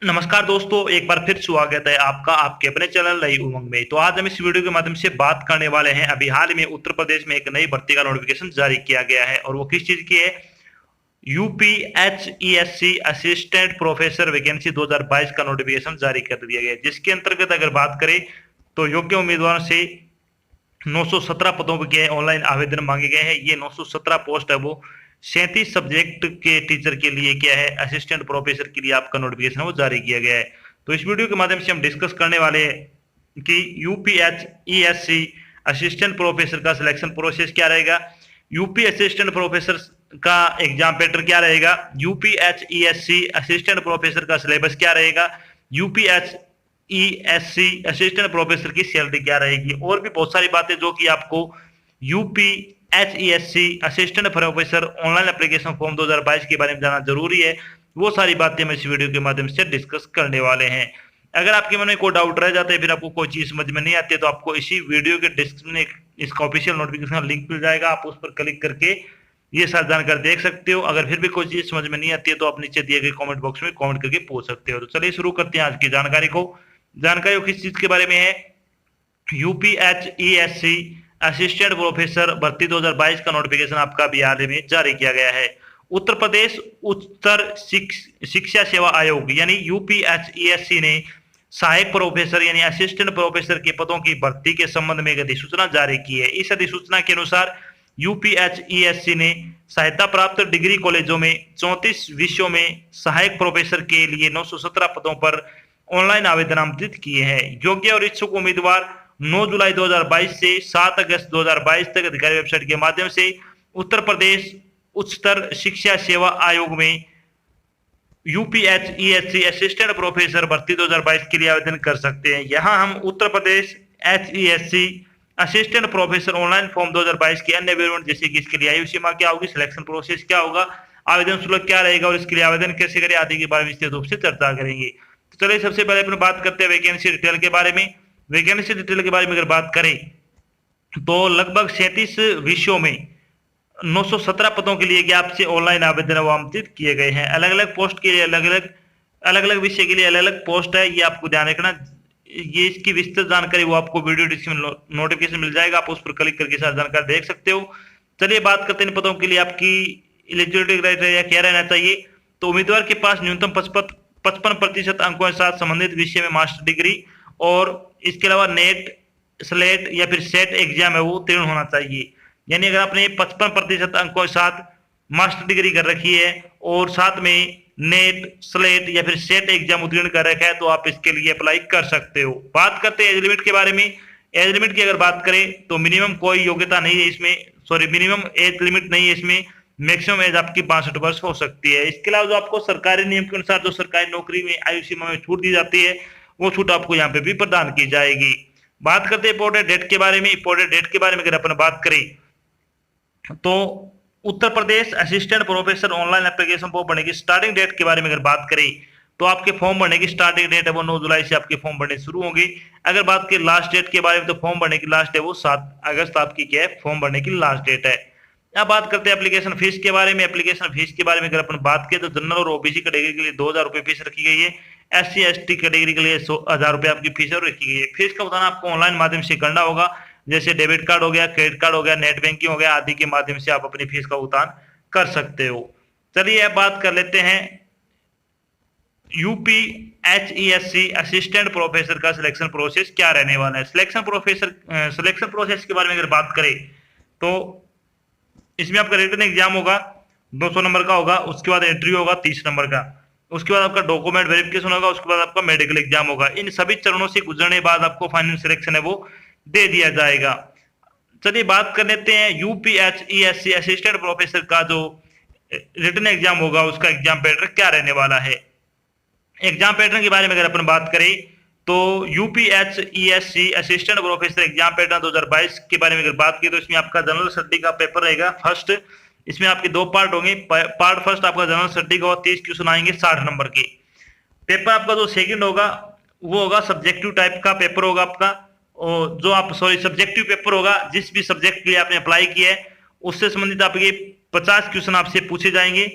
नमस्कार दोस्तों, एक बार फिर स्वागत है आपका आपके अपने चैनल नई उमंग में। तो आज हम इस वीडियो के माध्यम से बात करने वाले हैं। अभी हाल में उत्तर प्रदेश में एक नई भर्ती का नोटिफिकेशन जारी किया गया है और वो किस चीज की है? यूपीएचईएससी असिस्टेंट प्रोफेसर वैकेंसी 2022 का नोटिफिकेशन जारी कर दिया गया है, जिसके अंतर्गत अगर बात करें तो योग्य उम्मीदवारों से 917 पदों के ऑनलाइन आवेदन मांगे गए हैं। ये 917 पोस्ट है वो 37 सब्जेक्ट के टीचर के लिए क्या है, असिस्टेंट प्रोफेसर के लिए आपका नोटिफिकेशन वो जारी किया गया है। तो इस वीडियो के माध्यम से हम डिस्कस करने वाले हैं कि यूपीएचईएससी असिस्टेंट प्रोफेसर का सिलेक्शन प्रोसेस क्या रहेगा, यूपी असिस्टेंट प्रोफेसर का एग्जाम पैटर्न क्या रहेगा, यूपीएचईएससी असिस्टेंट प्रोफेसर का सिलेबस क्या रहेगा, यूपीएचईएससी असिस्टेंट प्रोफेसर की सैलरी क्या रहेगी, और भी बहुत सारी बातें जो कि आपको UPHESC assistant professor online application form 2022 के बारे में जानना जरूरी है। वो सारी बातें हम इस वीडियो के माध्यम से डिस्कस करने वाले हैं। अगर आपके मन में कोई डाउट रह जाता है, फिर आपको कोई चीज समझ में नहीं आती है, तो आपको इसी वीडियो के डिस्क्रिप्शन में इसका ऑफिशियल नोटिफिकेशन लिंक मिल जाएगा। आप उस पर क्लिक करके ये सारी जानकारी देख सकते हो। अगर फिर भी कोई चीज समझ में नहीं आती है तो आप नीचे दिए गए कमेंट बॉक्स में कमेंट करके पूछ सकते हो। तो चलिए शुरू करते हैं आज की जानकारी को। जानकारी किस चीज के बारे में है? यूपीएचईएससी असिस्टेंट प्रोफेसर भर्ती 2022 का नोटिफिकेशन आपका बिहार में जारी किया गया है। उत्तर प्रदेश उच्चतर शिक्षा सेवा आयोग यानी यूपीएचईएससी ने सहायक प्रोफेसर यानी असिस्टेंट प्रोफेसर के पदों की भर्ती के संबंध में एक अधिसूचना जारी की है। इस अधिसूचना के अनुसार यूपीएचईएससी ने सहायता प्राप्त डिग्री कॉलेजों में 34 विषयों में सहायक प्रोफेसर के लिए 917 पदों पर ऑनलाइन आवेदन आमंत्रित किए हैं। योग्य और इच्छुक उम्मीदवार 9 जुलाई 2022 से 7 अगस्त 2022 तक अधिकारी वेबसाइट के माध्यम से उत्तर प्रदेश उच्चतर शिक्षा सेवा आयोग में यूपीएचईएससी असिस्टेंट प्रोफेसर भर्ती 2022 के लिए आवेदन कर सकते हैं। यहाँ हम Uttar Pradesh एचईएससी assistant professor online form 2022 के अन्य विवरण जैसे कि इसके लिए आयु सीमा क्या होगी, सिलेक्शन प्रोसेस क्या होगा, आवेदन शुल्क क्या रहेगा और इसके लिए आवेदन कैसे करें आदि के बारे में विस्तृत रूप से चर्चा करेंगे। तो चलिए सबसे पहले अपने बात करते हैं वैकेंसी डिटेल के बारे में। वैकेंसी डिटेल के बारे में अगर बात करें तो लगभग 37 विषयों में 917 पदों के लिए आपसे ऑनलाइन आवेदन आमंत्रित किए गए हैं। अलग अलग पोस्ट के लिए अलग अलग विषय के लिए अलग अलग पोस्ट है, ये आपको ध्यान रखना। ये इसकी विस्तृत जानकारी वो आपको वीडियो डिस्क्रिप्शन नोटिफिकेशन मिल जाएगा, आप उस पर क्लिक करके सारी जानकारी देख सकते हो। चलिए बात करते हैं इन पदों के लिए आपकी एलिजिबिलिटी क्राइटेरिया क्या रहना चाहिए। तो उम्मीदवार के पास न्यूनतम 55% अंकों के साथ संबंधित विषय में मास्टर डिग्री और इसके अलावा नेट स्लेट या फिर सेट एग्जाम है वो उत्तीर्ण होना चाहिए। यानी अगर आपने 55% अंकों के साथ मास्टर डिग्री कर रखी है और साथ में नेट स्लेट या फिर सेट एग्जाम उत्तीर्ण कर रखा है तो आप इसके लिए अप्लाई कर सकते हो। बात करते हैं एज लिमिट के बारे में। एज लिमिट की अगर बात करें तो मिनिमम कोई योग्यता नहीं है इसमें, मिनिमम एज लिमिट नहीं है इसमें, मैक्सिमम एज आपकी 62 वर्ष हो सकती है। इसके अलावा जो आपको सरकारी नियम के अनुसार जो सरकारी नौकरी में आयु सीमा में छूट दी जाती है वो छूट आपको यहाँ पे भी प्रदान की जाएगी। बात करते हैं इंपोर्टेंट डेट के बारे में। इंपोर्टेंट डेट के बारे में अगर अपन बात करें तो Uttar Pradesh assistant professor online application form भरने की स्टार्टिंग डेट के बारे में अगर बात करें तो आपके फॉर्म भरने की स्टार्टिंग डेट है वो 9 जुलाई से आपके फॉर्म भरने शुरू होंगे। अगर बात करें लास्ट डेट के बारे में तो फॉर्म भरने की लास्ट है वो 7 अगस्त आपकी क्या है, फॉर्म भरने की लास्ट डेट है। अब बात करते हैं एप्लीकेशन फीस के बारे में। एप्लीकेशन फीस के बारे में अगर अपन बात करें तो जनरल और ओबीसी कैटेगरी के लिए 2000 रुपये फीस रखी गई है। SC ST कैटेगरी के लिए 1000 रुपये आपकी फीस रखी गई है। फीस का भुगतान आपको ऑनलाइन माध्यम से करना होगा, जैसे डेबिट कार्ड हो गया, क्रेडिट कार्ड हो गया, नेट बैंकिंग हो गया आदि के माध्यम से आप अपनी फीस का भुगतान कर सकते हो। चलिए अब बात कर लेते हैं यूपीएचईएससी असिस्टेंट प्रोफेसर का सिलेक्शन प्रोसेस क्या रहने वाला है। सिलेक्शन प्रोसेस के बारे में अगर बात करें तो इसमें आपका रिटन एग्जाम होगा 200 नंबर का होगा, उसके बाद इंटरव्यू होगा 30 नंबर का, उसके बाद आपका डॉक्यूमेंट वेरिफिकेशन होगा, उसके बाद आपका मेडिकल एग्जाम होगा। इन सभी चरणों से गुजरने बाद आपको फाइनल सिलेक्शन है वो दे दिया जाएगा। चलिए बात कर लेते हैं यूपीएचईएससी असिस्टेंट प्रोफेसर का जो रिटन एग्जाम होगा उसका एग्जाम पैटर्न क्या रहने वाला है। एग्जाम पैटर्न के बारे में अगर अपन बात करें तो यूपीएचईएससी असिस्टेंट प्रोफेसर एग्जाम पैटर्न 2022 के बारे में अगर बात की तो इसमें आपका जनरल स्टडी का पेपर रहेगा फर्स्ट। इसमें आपके 2 पार्ट होंगे। पार्ट फर्स्ट आपका जनरल स्टडी का 30 क्वेश्चन आएंगे 60 नंबर के। पेपर आपका जो सेकंड होगा वो होगा सब्जेक्टिव टाइप का पेपर होगा आपका, और जो आप सब्जेक्टिव पेपर होगा जिस भी सब्जेक्ट के लिए आपने अप्लाई किया है उससे संबंधित आपके 50 क्वेश्चन आपसे पूछे जाएंगे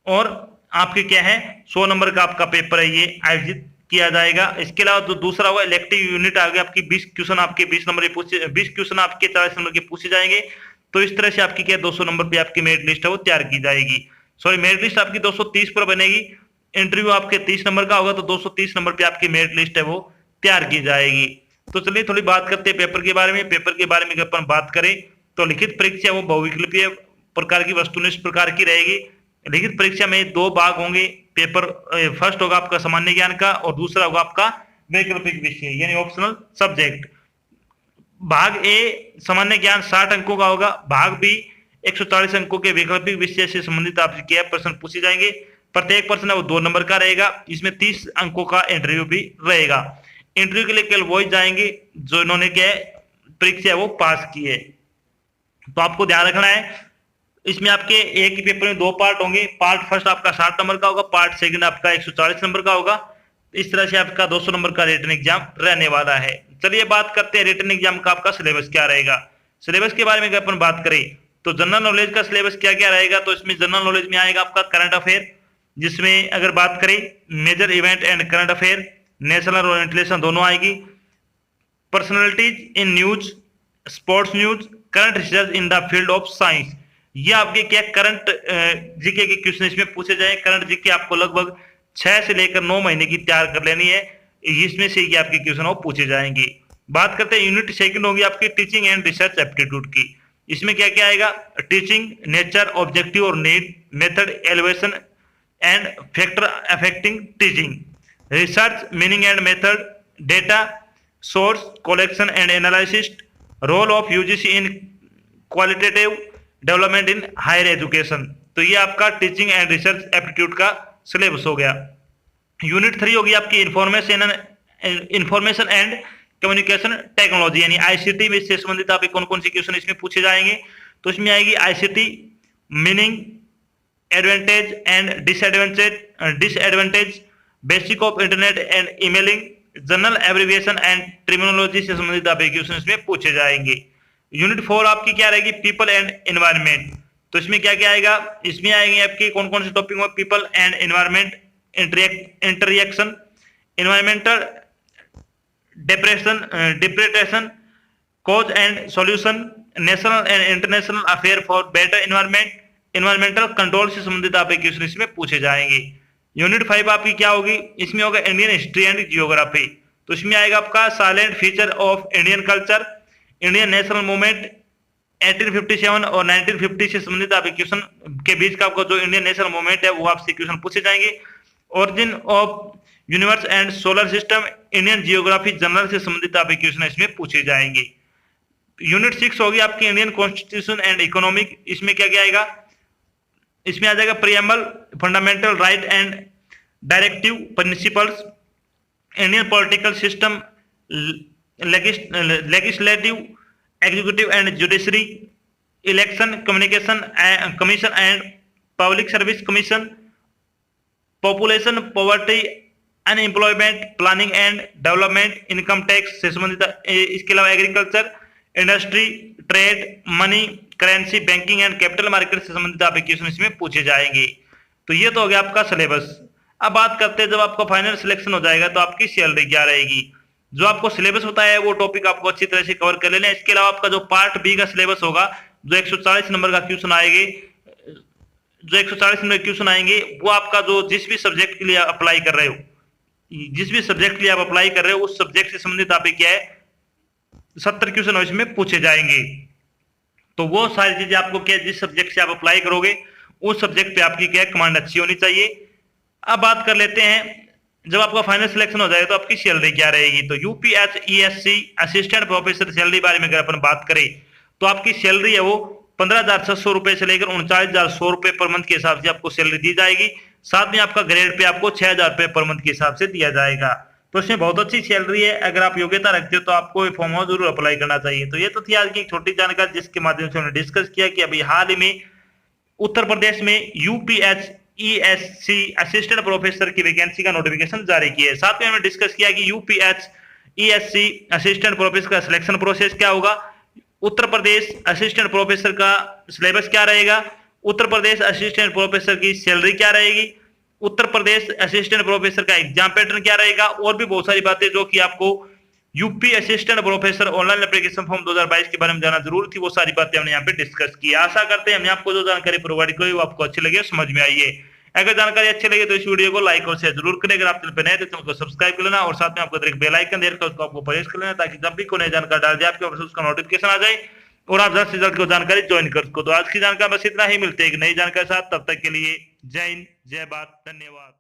और आपके क्या है 100 नंबर का आपका पेपर है ये आयोजित किया जाएगा। इसके अलावा जो दूसरा हुआ इलेक्टिव यूनिट आ गया, आपकी 20 क्वेश्चन आपके 20 नंबर के पूछे, 20 क्वेश्चन आपके 40 नंबर के पूछे जाएंगे। तो इस तरह से आपकी क्या 200 नंबर पे आपकी मेरिट लिस्ट है वो तैयार की जाएगी। सॉरी, मेरिट लिस्ट आपकी 230 पर बनेगी, इंटरव्यू आपके 30 नंबर का होगा, तो 230 नंबर पे आपकी मेरिट लिस्ट है वो तैयार की जाएगी। तो चलिए थोड़ी बात करते हैं पेपर के बारे में। पेपर के बारे में अगर अपन बात करें तो लिखित परीक्षा वो बहुविकल्पीय प्रकार की वस्तुनिष्ठ प्रकार की रहेगी। लिखित परीक्षा में 2 भाग होंगे। पेपर फर्स्ट होगा आपका सामान्य ज्ञान का और दूसरा होगा आपका वैकल्पिक विषय यानी ऑप्शनल सब्जेक्ट। भाग ए सामान्य ज्ञान 60 अंकों का होगा, भाग बी 140 अंकों के वैकल्पिक विषय से संबंधित आपसे क्या प्रश्न पूछे जाएंगे। प्रत्येक प्रश्न है वो 2 नंबर का रहेगा, इसमें 30 अंकों का इंटरव्यू भी रहेगा। इंटरव्यू के लिए केवल वही जाएंगे जो इन्होंने क्या परीक्षा वो पास की है। तो आपको ध्यान रखना है इसमें आपके एक ही पेपर में 2 पार्ट होंगे। पार्ट फर्स्ट आपका 60 नंबर का होगा, पार्ट सेकंड आपका 140 नंबर का होगा। इस तरह से आपका 200 नंबर का रिटन एग्जाम रहने वाला है। चलिए बात करते हैं रिटन एग्जाम का आपका सिलेबस क्या रहेगा। सिलेबस के बारे में अगर अपन बात करें तो जनरल नॉलेज का सिलेबस क्या क्या रहेगा। तो इसमें जनरल नॉलेज में आएगा आपका करंट अफेयर, जिसमें अगर बात करें major event and current affair, national और इंटरनेशनल दोनों आएगी। Personalities in news, sports news, current research in the field of science, ये आपके क्या करंट जीके के क्वेश्चन इसमें पूछे जाए। करंट जीके आपको लगभग 6 से लेकर 9 महीने की तैयार कर लेनी है, इसमें से ये आपके क्वेश्चन वो पूछे जाएंगे। बात करते हैं यूनिट सेकंड होगी आपकी टीचिंग एंड रिसर्च एप्टीट्यूड की। इसमें क्या क्या आएगा, टीचिंग, नेचर, ऑब्जेक्टिव और need, method, elevation and factor affecting teaching, research, meaning and method, data source, collection and analysis, role of UGC in qualitative development in higher education. तो ये आपका teaching and research aptitude का syllabus हो गया। Unit 3 होगी आपकी information and communication technology यानी ICT में से संबंधित आपके कौन कौन से क्वेश्चन इसमें पूछे जाएंगे। तो इसमें आएगी ICT, meaning, advantage and disadvantage, basic of internet and emailing, general abbreviation and terminology से संबंधित आपके क्वेश्चन इसमें पूछे जाएंगे। यूनिट 4 आपकी क्या रहेगी, पीपल एंड एनवायरनमेंट। तो इसमें क्या क्या आएगा, इसमें आएंगे आपके कौन कौन से टॉपिक में, people and environment, interaction, environmental degradation, cause and solution, national and international affair for better environment, environmental control से संबंधित आपके क्वेश्चन इसमें पूछे जाएंगे। यूनिट 5 आपकी क्या होगी, इसमें होगा इंडियन हिस्ट्री एंड जियोग्राफी। तो इसमें आएगा आपका silent feature of Indian culture, Indian national movement 1857 और 1950 से संबंधित आपके क्वेश्चन के बीच का आपको जो इंडियन नेशनल मूवमेंट है वो आपसे क्वेश्चन पूछे जाएंगे। Origin of universe and solar system, Indian geography general से संबंधित आपके क्वेश्चन इसमें पूछे जाएंगे। यूनिट 6 होगी आपकी इंडियन कॉन्स्टिट्यूशन एंड इकोनॉमिक। इसमें क्या क्या आएगा, इसमें आ जाएगा preamble, fundamental right and directive principles, Indian political system, legislative, executive and judiciary, election communication commission and public service commission, population poverty, unemployment, planning and development, income tax से संबंधित। इसके अलावा agriculture, industry, trade, money, currency, banking and capital market से संबंधित आपके question इसमें पूछे जाएंगे। तो ये तो हो गया आपका सिलेबस। अब बात करते हैं जब आपका फाइनल सिलेक्शन हो जाएगा तो आपकी सैलरी क्या रहेगी। जो आपको सिलेबस होता है वो टॉपिक आपको अच्छी तरह से कवर कर लेना है। इसके अलावा आपका जो पार्ट बी का सिलेबस होगा, जो 140 नंबर का क्वेश्चन आएंगे, जो 140 नंबर क्वेश्चन आएंगे वो आपका जो जिस भी सब्जेक्ट के लिए अप्लाई कर रहे हो, जिस भी सब्जेक्ट के लिए आप अप्लाई कर रहे हो उस सब्जेक्ट से संबंधित आप क्या है 70 क्वेश्चन इसमें पूछे जाएंगे। तो वो सारी चीजें आपको क्या, जिस सब्जेक्ट से आप अप्लाई करोगे उस सब्जेक्ट पे आपकी क्या कमांड अच्छी होनी चाहिए। अब बात कर लेते हैं जब आपका फाइनल सिलेक्शन हो जाएगा तो आपकी सैलरी क्या रहेगी। तो यूपीएचईएससी असिस्टेंट प्रोफेसर सैलरी बारे में अगर अपन बात करें तो आपकी सैलरी है वो 15,600 रुपए से लेकर 39,100 रुपए पर मंथ के हिसाब से आपको सैलरी दी जाएगी। साथ में आपका ग्रेड पे आपको 6,000 रुपए पर मंथ के हिसाब से दिया जाएगा। तो इसमें बहुत अच्छी सैलरी है। अगर आप योग्यता रखते हो तो आपको ये फॉर्म जरूर अप्लाई करना चाहिए। तो ये तो थी आज की एक छोटी जानकारी जिसके माध्यम से हमने डिस्कस किया कि अभी हाल ही में उत्तर प्रदेश में यूपीएचईएससी असिस्टेंट प्रोफेसर की वैकेंसी का नोटिफिकेशन जारी किया है। साथ में हमने डिस्कस किया कि यूपीएचईएससी असिस्टेंट प्रोफेसर का सिलेक्शन प्रोसेस क्या होगा, उत्तर प्रदेश असिस्टेंट प्रोफेसर का सिलेबस क्या रहेगा, उत्तर प्रदेश असिस्टेंट प्रोफेसर की सैलरी क्या रहेगी, उत्तर प्रदेश असिस्टेंट प्रोफेसर का एग्जाम पैटर्न क्या रहेगा, और भी बहुत सारी बातें जो कि आपको UP assistant professor online application form 2022 के बारे में जानना जरूर थी, वो सारी बातें हमने यहाँ पे डिस्कस की। आशा करते हैं हमने आपको जो जानकारी प्रोवाइड की वो आपको अच्छी लगी, समझ में आई है। अगर जानकारी अच्छी लगी तो इस वीडियो को लाइक और शेयर जरूर करें। अगर आप चैनल पर नए तो चैनल को सब्सक्राइब कर लेना और साथ में आपको एक बेल आइकन देकर उसको आपको प्रेस कर लेना, ताकि जब भी कोई नई जानकारी डाल जाए आपके पास उसका नोटिफिकेशन आ जाए और आप जल्द से जल्द को जानकारी ज्वाइन कर सको। तो आज की जानकारी बस इतना ही, मिलते हैं एक नई जानकारी के साथ, तब तक के लिए जय हिंद, जय भारत, धन्यवाद।